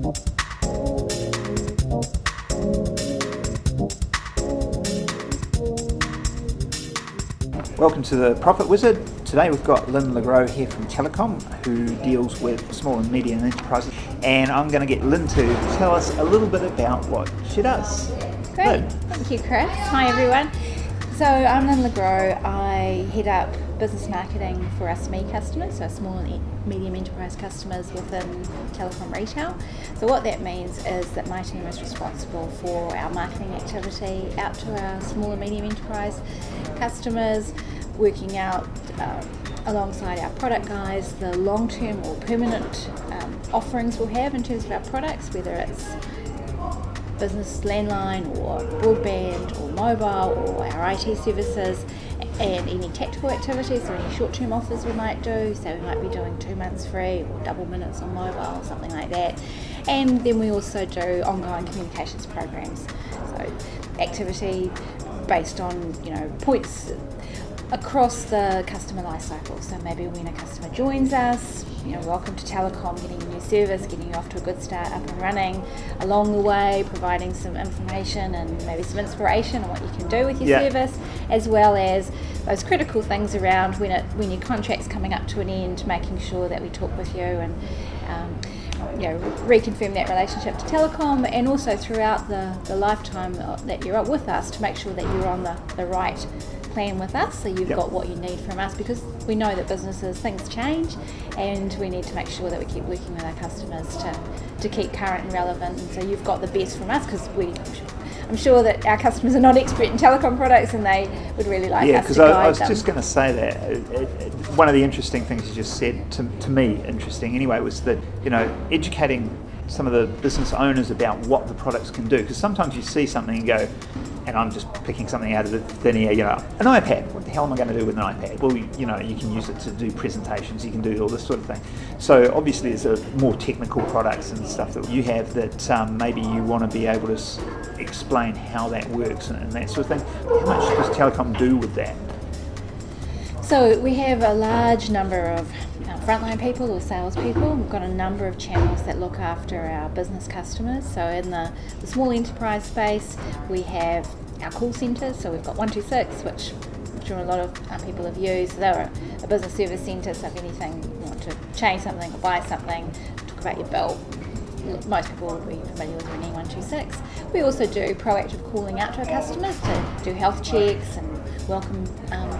Welcome to the Profit Wizard. Today we've got Lynne Le Gros here from Telecom, who deals with small and medium enterprises, and I'm going to get Lynne to tell us a little bit about what she does. Great, Lynne. Thank you, Chris. Hi everyone. So I'm Lynne Le Gros. I head up business marketing for our SME customers, so small and medium enterprise customers within telecom retail. So what that means is that my team is responsible for our marketing activity out to our small and medium enterprise customers, working out alongside our product guys the long-term or permanent offerings we'll have in terms of our products, whether it's business landline or broadband or mobile or our IT services, and any tactical activities or any short-term offers we might do. So we might be doing 2 months free or double minutes on mobile or something like that. And then we also do ongoing communications programs, so activity based on points across the customer life cycle. So maybe when a customer joins us, welcome to Telecom, getting a new service, getting you off to a good start, up and running. Along the way, providing some information and maybe some inspiration on what you can do with your service, as well as those critical things around when your contract's coming up to an end, making sure that we talk with you and reconfirm that relationship to Telecom, and also throughout the lifetime that you're with us to make sure that you're on the right plan with us, so you've got what you need from us, because we know that things change, and we need to make sure that we keep working with our customers to keep current and relevant, and so you've got the best from us, because I'm sure that our customers are not expert in telecom products and they would really like us to guide them. Yeah, because I was just going to say that one of the interesting things you just said, to me, interesting anyway, was that educating some of the business owners about what the products can do, because sometimes you see something and go, and I'm just picking something out of the thin air, an iPad. What the hell am I going to do with an iPad? Well, you can use it to do presentations, you can do all this sort of thing. So obviously there's more technical products and stuff that you have that maybe you want to be able to explain how that works and that sort of thing. How much does Telecom do with that? So we have a large number of frontline people or salespeople. We've got a number of channels that look after our business customers. So in the small enterprise space, we have our call centres. So we've got 126, which I'm sure a lot of people have used. So they're a business service centre, so if anything, you want to change something or buy something, talk about your bill, most people will be familiar with ringing 126. We also do proactive calling out to our customers to do health checks and welcome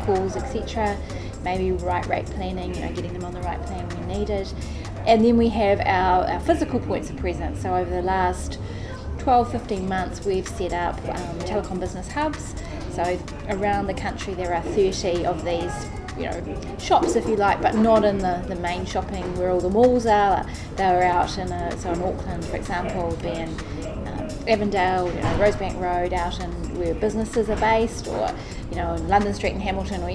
calls, etc. Maybe right rate planning, getting them on the right plan when needed. And then we have our physical points of presence. So over the last 12-15 months, we've set up telecom business hubs. So around the country there are 30 of these shops, if you like, but not in the main shopping where all the malls are. They're out in Auckland, for example, being Avondale, Rosebank Road, out in where businesses are based, or London Street in Hamilton, or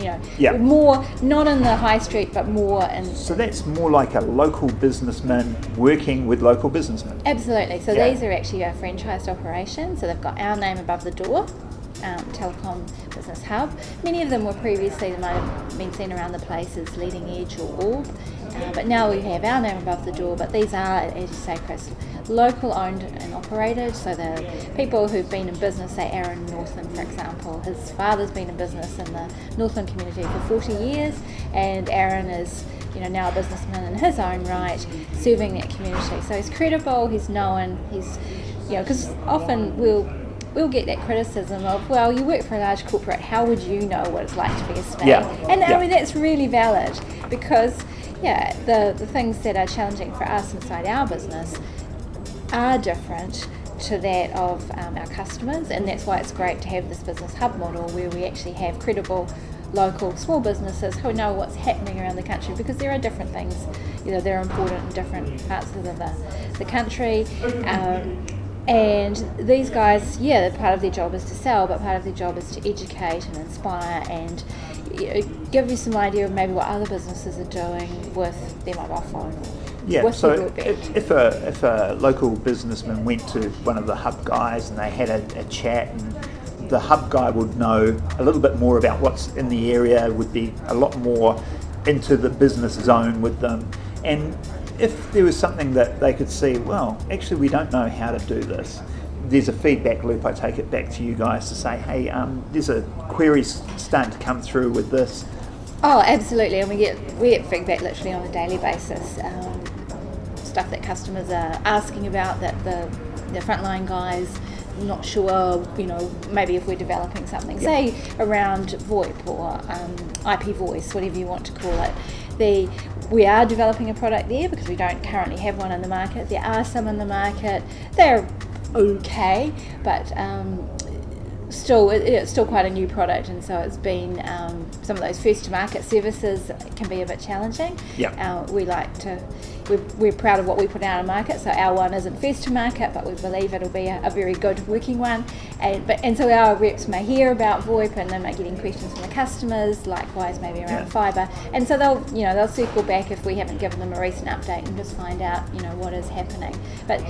more not in the high street, but more in. So that's more like a local businessman working with local businessmen. Absolutely. So these are actually our franchised operations. So they've got our name above the door. Telecom Business Hub. Many of them were previously, they might have been seen around the place as Leading Edge or Orb, but now we have our name above the door. But these are, as you say, Chris, local owned and operated. So the people who've been in business, say Aaron Northland, for example, his father's been in business in the Northland community for 40 years, and Aaron is now a businessman in his own right, serving that community. So he's credible, he's known, he's because often we'll get that criticism of, well, you work for a large corporate, how would you know what it's like to be a SME? I mean, that's really valid, because the things that are challenging for us inside our business are different to that of our customers, and that's why it's great to have this business hub model where we actually have credible local small businesses who know what's happening around the country, because there are different things that are important in different parts of the country. And these guys, part of their job is to sell, but part of their job is to educate and inspire and give you some idea of maybe what other businesses are doing with their mobile phone. So if a local businessman went to one of the hub guys and they had a chat, and the hub guy would know a little bit more about what's in the area, would be a lot more into the business zone with them, and if there was something that they could see, well, actually we don't know how to do this, there's a feedback loop. I take it back to you guys to say, hey, there's a queries starting to come through with this. Oh, absolutely, and we get feedback literally on a daily basis. Stuff that customers are asking about that the frontline guys not sure, maybe if we're developing something, say around VoIP or IP voice, whatever you want to call it. We are developing a product there because we don't currently have one in the market. There are some in the market. They're okay, but it's still quite a new product, and so it's been some of those first to market services can be a bit challenging. We're proud of what we put out on market, so our one isn't first to market, but we believe it'll be a very good working one, and so our reps may hear about VoIP and they may getting questions from the customers, likewise maybe around fibre, and so they'll circle back if we haven't given them a recent update and just find out what is happening. But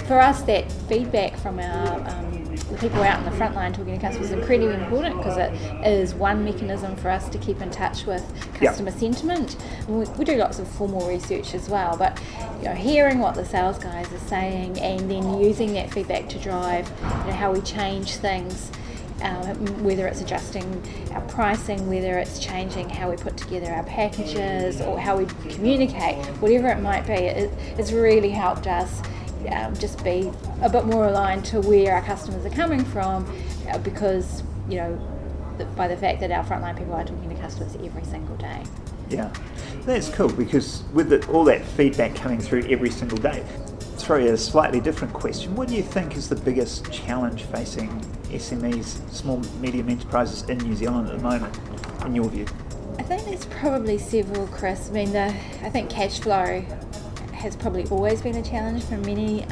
for us, that feedback from our the people out in the front line talking to customers is incredibly important, because it is one mechanism for us to keep in touch with customer sentiment. We do lots of formal research as well, but hearing what the sales guys are saying and then using that feedback to drive how we change things, whether it's adjusting our pricing, whether it's changing how we put together our packages or how we communicate, whatever it might be, it's really helped us just be a bit more aligned to where our customers are coming from, because by the fact that our frontline people are talking to customers every single day. Yeah, that's cool, because with all that feedback coming through every single day, throw you a slightly different question. What do you think is the biggest challenge facing SMEs, small medium enterprises in New Zealand at the moment, in your view? I think there's probably several, Chris. I think cash flow has probably always been a challenge for many,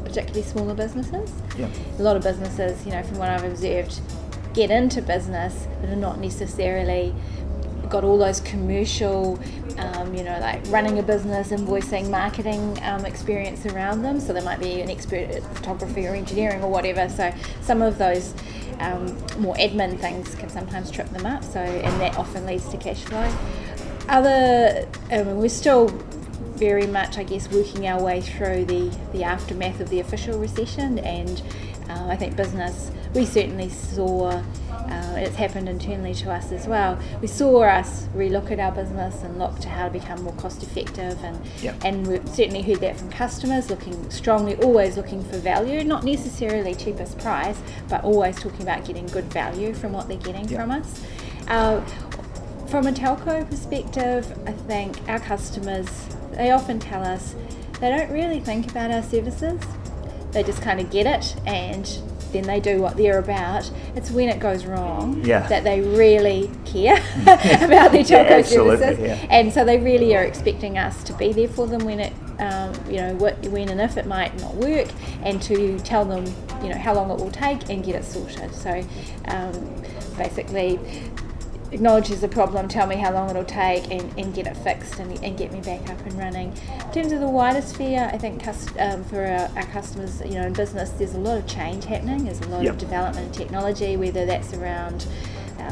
particularly smaller businesses. Yeah. A lot of businesses, from what I've observed, get into business but are not necessarily got all those commercial, like running a business, invoicing, marketing experience around them. So they might be an expert at photography or engineering or whatever. So some of those more admin things can sometimes trip them up. And that often leads to cash flow. We're still very much, I guess, working our way through the aftermath of the official recession, and I think business, we certainly saw, it's happened internally to us as well, we saw us relook at our business and look to how to become more cost effective, and we've certainly heard that from customers, always looking for value, not necessarily cheapest price, but always talking about getting good value from what they're getting from us. From a telco perspective, I think our customers, they often tell us they don't really think about our services. They just kind of get it and then they do what they're about. It's when it goes wrong that they really care about their telco services. Yeah. And so they really are expecting us to be there for them when it, when and if it might not work, and to tell them, how long it will take and get it sorted. So basically, acknowledge there's a problem, tell me how long it'll take, and get it fixed and get me back up and running. In terms of the wider sphere, I think for our customers, in business, there's a lot of change happening. There's a lot of development in technology, whether that's around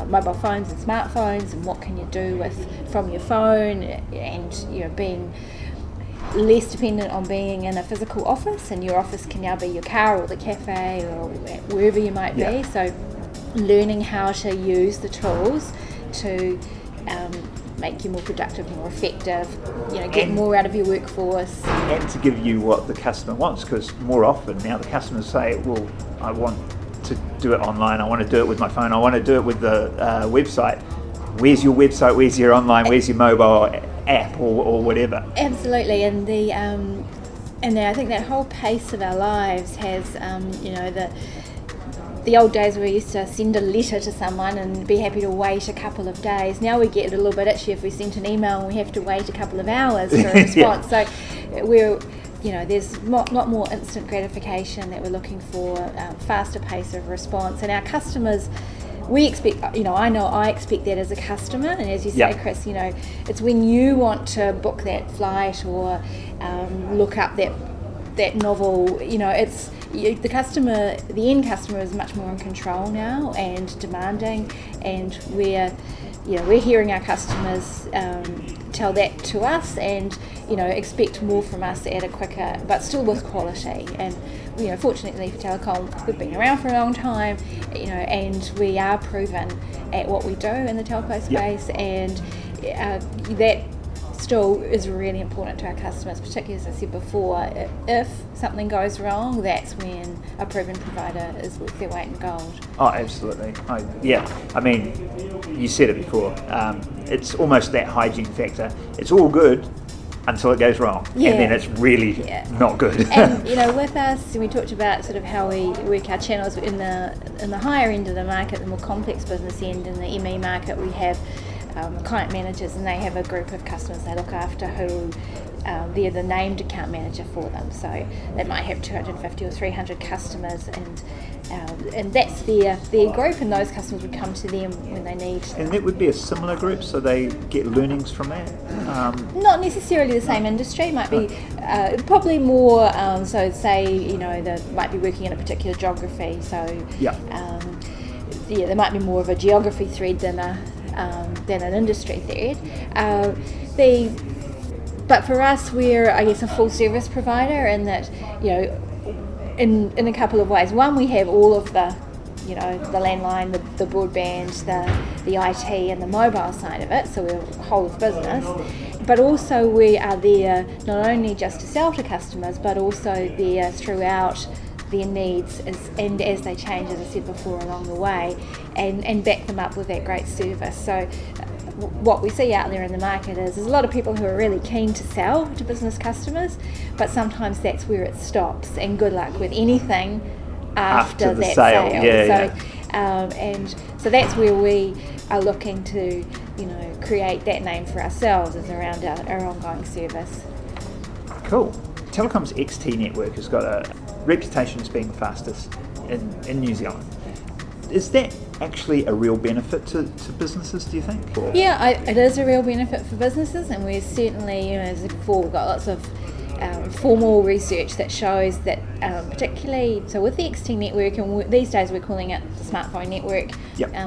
mobile phones and smartphones, and what can you do from your phone, and being less dependent on being in a physical office, and your office can now be your car or the cafe or wherever you might be. So learning how to use the tools to make you more productive, more effective, get more out of your workforce. And to give you what the customer wants, because more often now the customers say, well, I want to do it online, I want to do it with my phone, I want to do it with the website. Where's your website, where's your online, where's your mobile app or whatever? Absolutely, and I think that whole pace of our lives has, the old days where we used to send a letter to someone and be happy to wait a couple of days. Now we get a little bit itchy if we send an email and we have to wait a couple of hours for a response. So there's a lot more instant gratification that we're looking for, faster pace of response. And our customers, we expect, I know I expect that as a customer, and as you say, Chris, it's when you want to book that flight or look up that novel, it's the customer, the end customer is much more in control now and demanding, and we're hearing our customers tell that to us, and expect more from us at a quicker, but still with quality. And fortunately for Telecom, we've been around for a long time, and we are proven at what we do in the telco space, and that still is really important to our customers, particularly as I said before. If something goes wrong, that's when a proven provider is worth their weight in gold. Oh, absolutely. I mean, you said it before. It's almost that hygiene factor. It's all good until it goes wrong, and then it's really not good. And with us, we talked about sort of how we work our channels in the higher end of the market, the more complex business end. In the ME market, we have client managers, and they have a group of customers they look after who they're the named account manager for them. So they might have 250 or 300 customers, and that's their group, and those customers would come to them when they need. And that would be a similar group, so they get learnings from that? Not necessarily the same industry, might be probably more, so say, they might be working in a particular geography, so there might be more of a geography thread than an industry thread. But for us, we're, I guess, a full service provider in that, in a couple of ways. One, we have all of the, the landline, the broadband, the IT and the mobile side of it, so we're a whole of business. But also we are there not only just to sell to customers, but also there throughout their needs and as they change, as I said before, along the way, and back them up with that great service. So what we see out there in the market is there's a lot of people who are really keen to sell to business customers, but sometimes that's where it stops, and good luck with anything after the that sale. And so that's where we are looking to create that name for ourselves, is around our ongoing service. Cool. Telecom's XT network has got a reputation as being the fastest in New Zealand. Is that actually a real benefit to businesses, do you think? Or? Yeah, it is a real benefit for businesses, and we're certainly, as I said before, we've got lots of formal research that shows that particularly, so with the XT network, and these days we're calling it the smartphone network,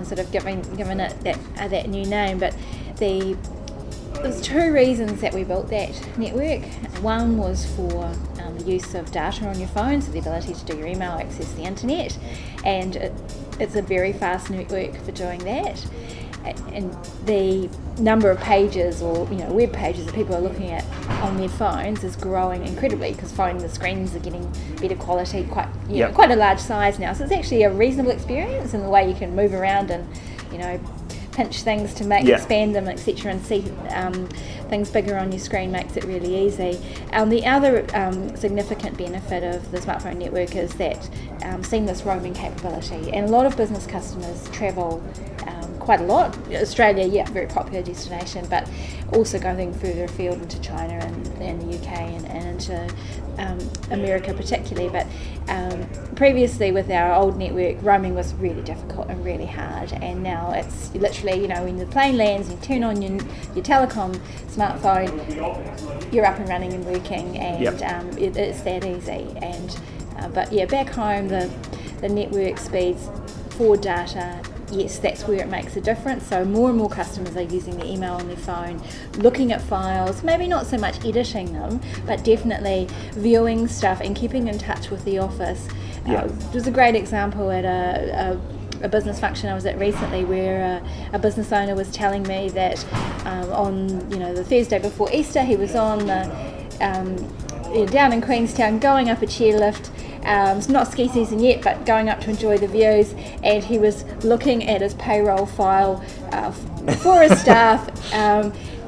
sort of giving it that new name, but there's two reasons that we built that network. One was for the use of data on your phone, so the ability to do your email, access the internet, and it's a very fast network for doing that. And the number of pages or web pages that people are looking at on their phones is growing incredibly, because the screens are getting better quality, quite a large size now. So it's actually a reasonable experience in the way you can move around and pinch things to expand them, etc., and see things bigger on your screen makes it really easy. The other significant benefit of the smartphone network is that seamless roaming capability, and a lot of business customers travel quite a lot. Australia, very popular destination, but also going further afield into China and the UK and into America particularly. But previously with our old network, roaming was really difficult and really hard, and now it's literally, when the plane lands, you turn on your Telecom smartphone, you're up and running and working, and it's that easy. And but back home, the network speeds for data, yes, that's where it makes a difference. So more and more customers are using the email on their phone, looking at files, maybe not so much editing them, but definitely viewing stuff and keeping in touch with the office. There's a great example at a business function I was at recently, where a business owner was telling me that on the Thursday before Easter, he was on down in Queenstown going up a chairlift. It's not ski season yet, but going up to enjoy the views, and he was looking at his payroll file for his staff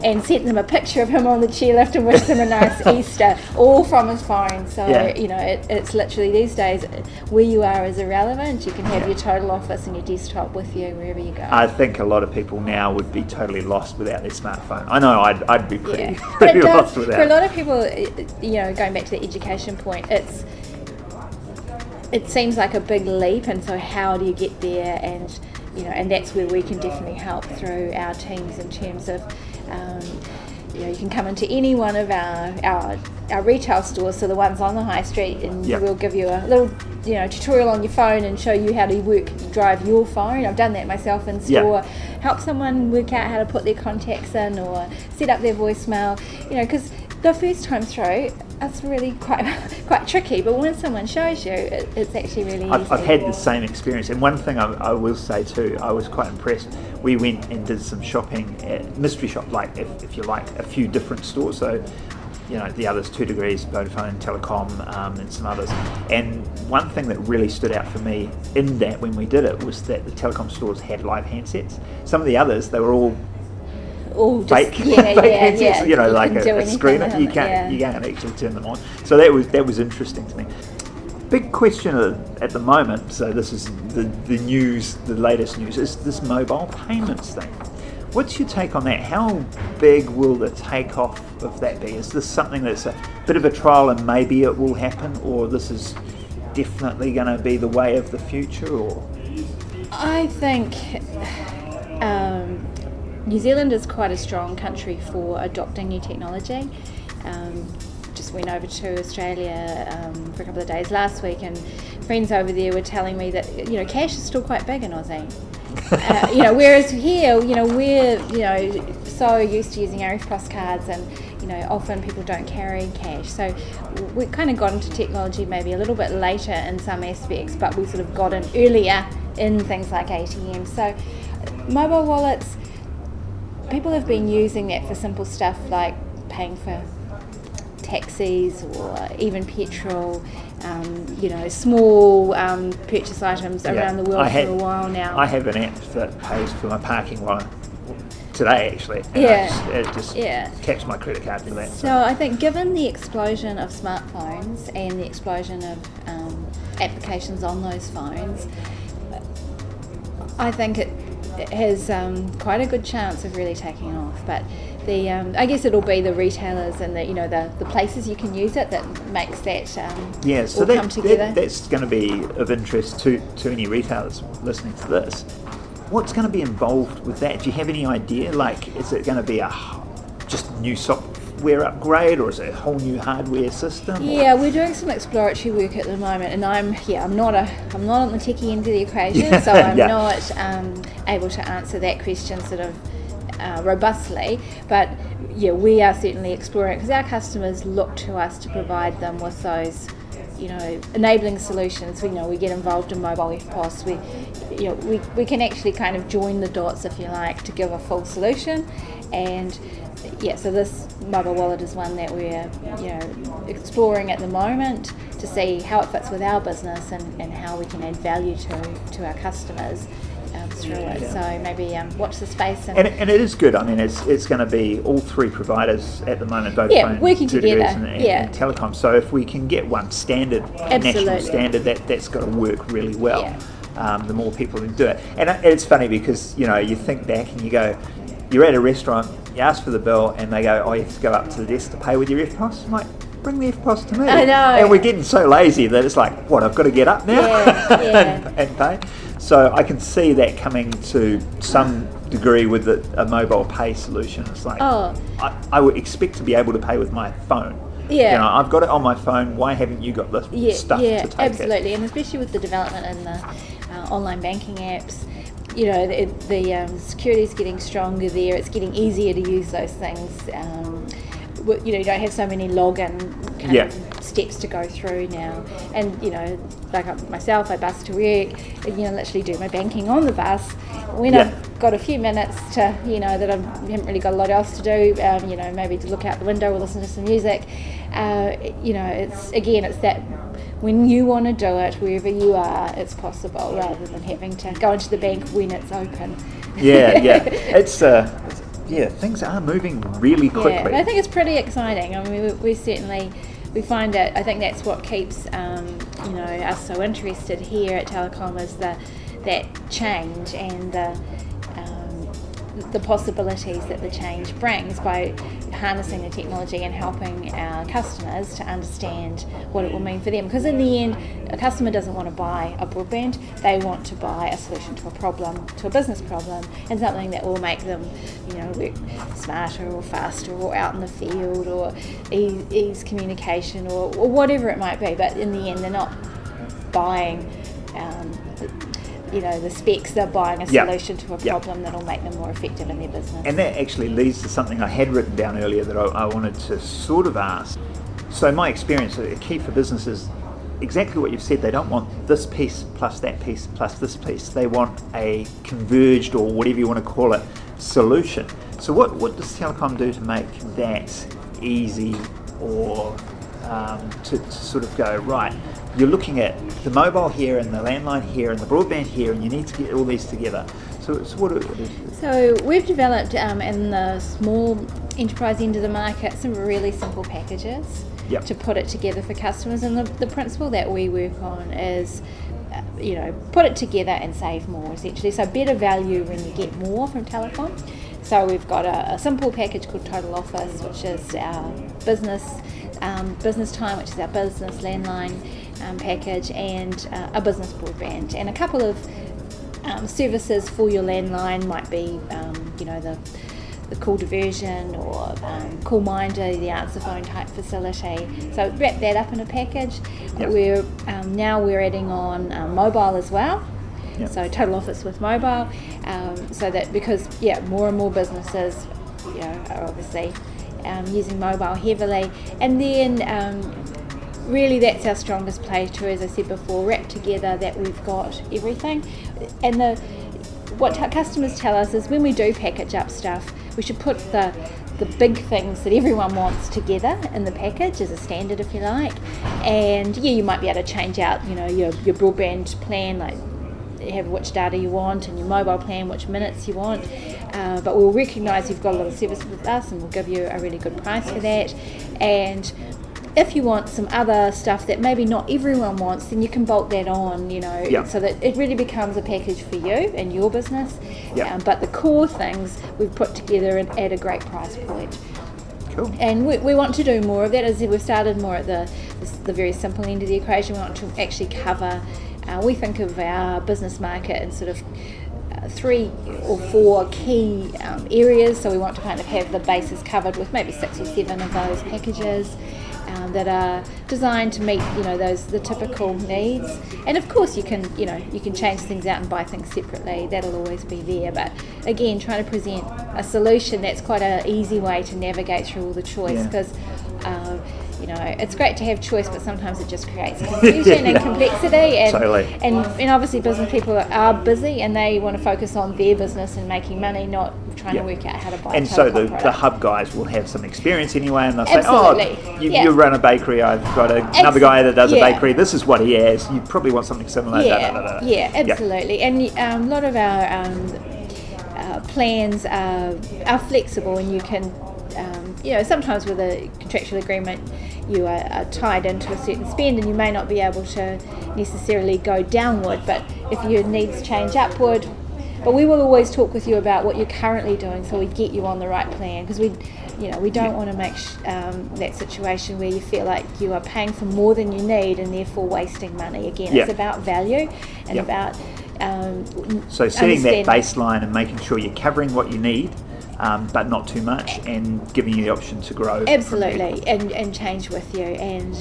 and sent them a picture of him on the chairlift and wished them a nice Easter, all from his phone. So it's literally, these days, where you are is irrelevant. You can have your total office and your desktop with you wherever you go. I think a lot of people now would be totally lost without their smartphone. I know I'd be pretty but lost without. For a lot of people, going back to the education point, it seems like a big leap, and so how do you get there? And and that's where we can definitely help through our teams in terms of, you can come into any one of our retail stores, so the ones on the high street, and we'll give you a little tutorial on your phone and show you how to drive your phone. I've done that myself in store. Help someone work out how to put their contacts in or set up their voicemail, because the first time through it's really quite tricky, but when someone shows you, it's actually really easy. I've had the same experience, and one thing I will say too, I was quite impressed. We went and did some shopping at mystery shop, like if you like, a few different stores. So the others, 2 Degrees, Vodafone, Telecom, and some others. And one thing that really stood out for me in that when we did it was that the Telecom stores had live handsets. Some of the others, they were all fake handsets, like a screen. You can't actually turn them on. So that was interesting to me. Big question at the moment, so this is the news, the latest news, is this mobile payments thing. What's your take on that? How big will the takeoff of that be? Is this something that's a bit of a trial and maybe it will happen, or this is definitely going to be the way of the future? Or I think New Zealand is quite a strong country for adopting new technology. Just went over to Australia for a couple of days last week, and friends over there were telling me that cash is still quite big in Aussie. Whereas here, we're so used to using our EFTPOS cards, and often people don't carry cash. So we kind of got into technology maybe a little bit later in some aspects, but we sort of got in earlier in things like ATMs. So mobile wallets, people have been using that for simple stuff like paying for taxis or even petrol, small purchase items around the world for a while now. I have an app that pays for my parking while today actually. And it just taps my credit card for that. So I think given the explosion of smartphones and the explosion of applications on those phones, I think it has quite a good chance of really taking off. But I guess it'll be the retailers and the places you can use it that makes that so all come together. That's going to be of interest to any retailers listening to this. What's going to be involved with that? Do you have any idea? Like, is it going to be just new software upgrade, or is it a whole new hardware system? Yeah, we're doing some exploratory work at the moment, and I'm not on the techie end of the equation, so I'm not able to answer that question sort of robustly, but we are certainly exploring it because our customers look to us to provide them with those enabling solutions. We get involved in mobile EFTPOS. We can actually kind of join the dots, if you like, to give a full solution. And so this mobile wallet is one that we're exploring at the moment to see how it fits with our business and how we can add value to our customers through it. So maybe watch the space. And it is good. I mean, it's going to be all 3 providers at the moment, Vodafone, working together, and Telecom. So if we can get one standard, national standard, that's got to work really well. The more people who do it. And it's funny because you think back and you go, you're at a restaurant, you ask for the bill, and they go, you have to go up to the desk to pay with your EFTPOS. I'm like, bring the EFTPOS to me. I know. And we're getting so lazy that it's like, what, I've got to get up now and pay. So I can see that coming to some degree with a mobile pay solution. It's like, I would expect to be able to pay with my phone. I've got it on my phone. Why haven't you got the stuff to take absolutely. And especially with the development in the online banking apps, the security is getting stronger there. It's getting easier to use those things. You don't have so many login kind of steps to go through now. And like myself, I bus to work. Literally do my banking on the bus. When I've got a few minutes to that I haven't really got a lot else to do, maybe to look out the window or listen to some music. It's that when you want to do it wherever you are, it's possible, rather than having to go into the bank when it's open. It's things are moving really quickly. And I think it's pretty exciting. I mean, we certainly find it. I think that's what keeps us so interested here at Telecom, is that change and the possibilities that the change brings by harnessing the technology and helping our customers to understand what it will mean for them. Because in the end, a customer doesn't want to buy a broadband, they want to buy a solution to a problem, to a business problem, and something that will make them, work smarter or faster or out in the field or ease communication or whatever it might be. But in the end, they're not buying the specs, they're buying a solution to a problem that'll make them more effective in their business. And that actually leads to something I had written down earlier that I wanted to sort of ask. So my experience, a key for businesses, exactly what you've said, they don't want this piece plus that piece plus this piece. They want a converged, or whatever you want to call it, solution. So what does Telecom do to make that easy, or to sort of go, right, you're looking at the mobile here and the landline here and the broadband here, and you need to get all these together. So we've developed in the small enterprise end of the market some really simple packages to put it together for customers, and the principle that we work on is put it together and save more, essentially. So better value when you get more from Telecom. So we've got a simple package called Total Office, which is our business time, which is our business landline package, and a business broadband, and a couple of services for your landline might be the call diversion or call minder, the answer phone type facility. So wrap that up in a package. We're adding on mobile as well. So Total Office with mobile, so that because more and more businesses are obviously using mobile heavily, and then really that's our strongest play too, as I said before, wrap together that we've got everything. And what customers tell us is when we do package up stuff, we should put the big things that everyone wants together in the package as a standard, if you like. And you might be able to change out your broadband plan, like you have which data you want, and your mobile plan which minutes you want, but we'll recognise you've got a lot of service with us and we'll give you a really good price for that. And if you want some other stuff that maybe not everyone wants, then you can bolt that on, so that it really becomes a package for you and your business. But the core things we've put together at a great price point. Cool. And we want to do more of that. As I said, we've started more at the very simple end of the equation. We want to actually cover, we think of our business market in sort of 3 or 4 key areas. So we want to kind of have the bases covered with maybe 6 or 7 of those packages that are designed to meet the typical needs. And of course you can change things out and buy things separately. That'll always be there, but again, trying to present a solution that's quite an easy way to navigate through all the choice, because it's great to have choice, but sometimes it just creates confusion and complexity. And, totally. And obviously business people are busy and they want to focus on their business and making money, not trying to work out how to buy and a so telecom the product. hub guys will have some experience anyway, and they'll Absolutely. say, you run a bakery, I've got another guy that does a bakery, this is what he has, you probably want something similar. Yeah, absolutely. And a lot of our plans are flexible, and you can sometimes with a contractual agreement you are tied into a certain spend, and you may not be able to necessarily go downward, but if your needs change upward. But we will always talk with you about what you're currently doing, so we get you on the right plan, because we don't want to make that situation where you feel like you are paying for more than you need and therefore wasting money. Again, it's about value and about so setting that baseline and making sure you're covering what you need, but not too much, and giving you the option to grow. Absolutely, and change with you. And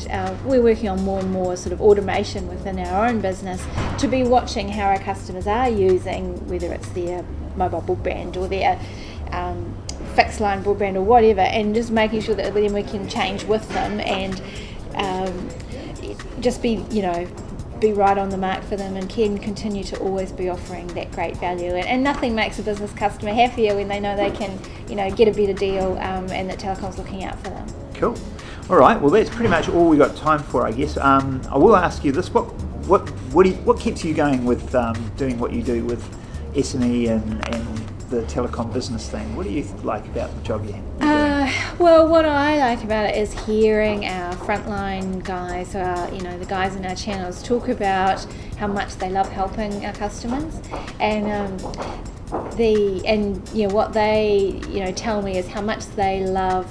we're working on more and more sort of automation within our own business to be watching how our customers are using, whether it's their mobile broadband or their fixed line broadband or whatever, and just making sure that then we can change with them and just be right on the mark for them, and can continue to always be offering that great value. And nothing makes a business customer happier when they know they can get a better deal, and that Telecom's looking out for them. Cool. All right, well that's pretty much all we got time for, I guess. I will ask you this, what keeps you going with doing what you do with SME and the telecom business thing? What do you like about the job you're doing? Well, what I like about it is hearing our frontline guys, the guys in our channels, talk about how much they love helping our customers, and what they tell me is how much they love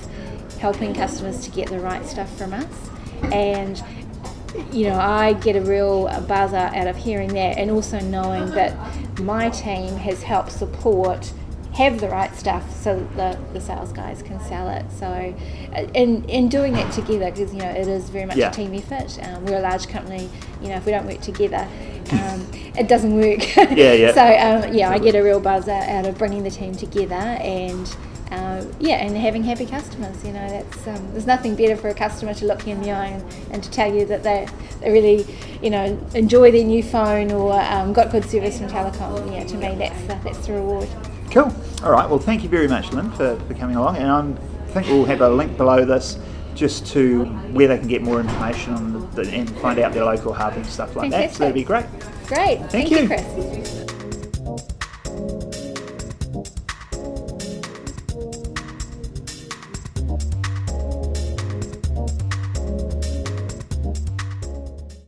helping customers to get the right stuff from us, and I get a real buzz out of hearing that, and also knowing that my team has helped have the right stuff so that the sales guys can sell it. So in doing that together, because it is very much a team effort. We're a large company. If we don't work together, it doesn't work. So I get a real buzz out of bringing the team together, and and having happy customers. That's there's nothing better for a customer to look you in the eye and to tell you that they really enjoy their new phone or got good service from Telecom. To me that's the reward. Cool. All right. Well, thank you very much, Lynn, for coming along. And I think we'll have a link below this just to where they can get more information on and find out their local hub and stuff like that. So that'd be great. Great. Thank you, Chris.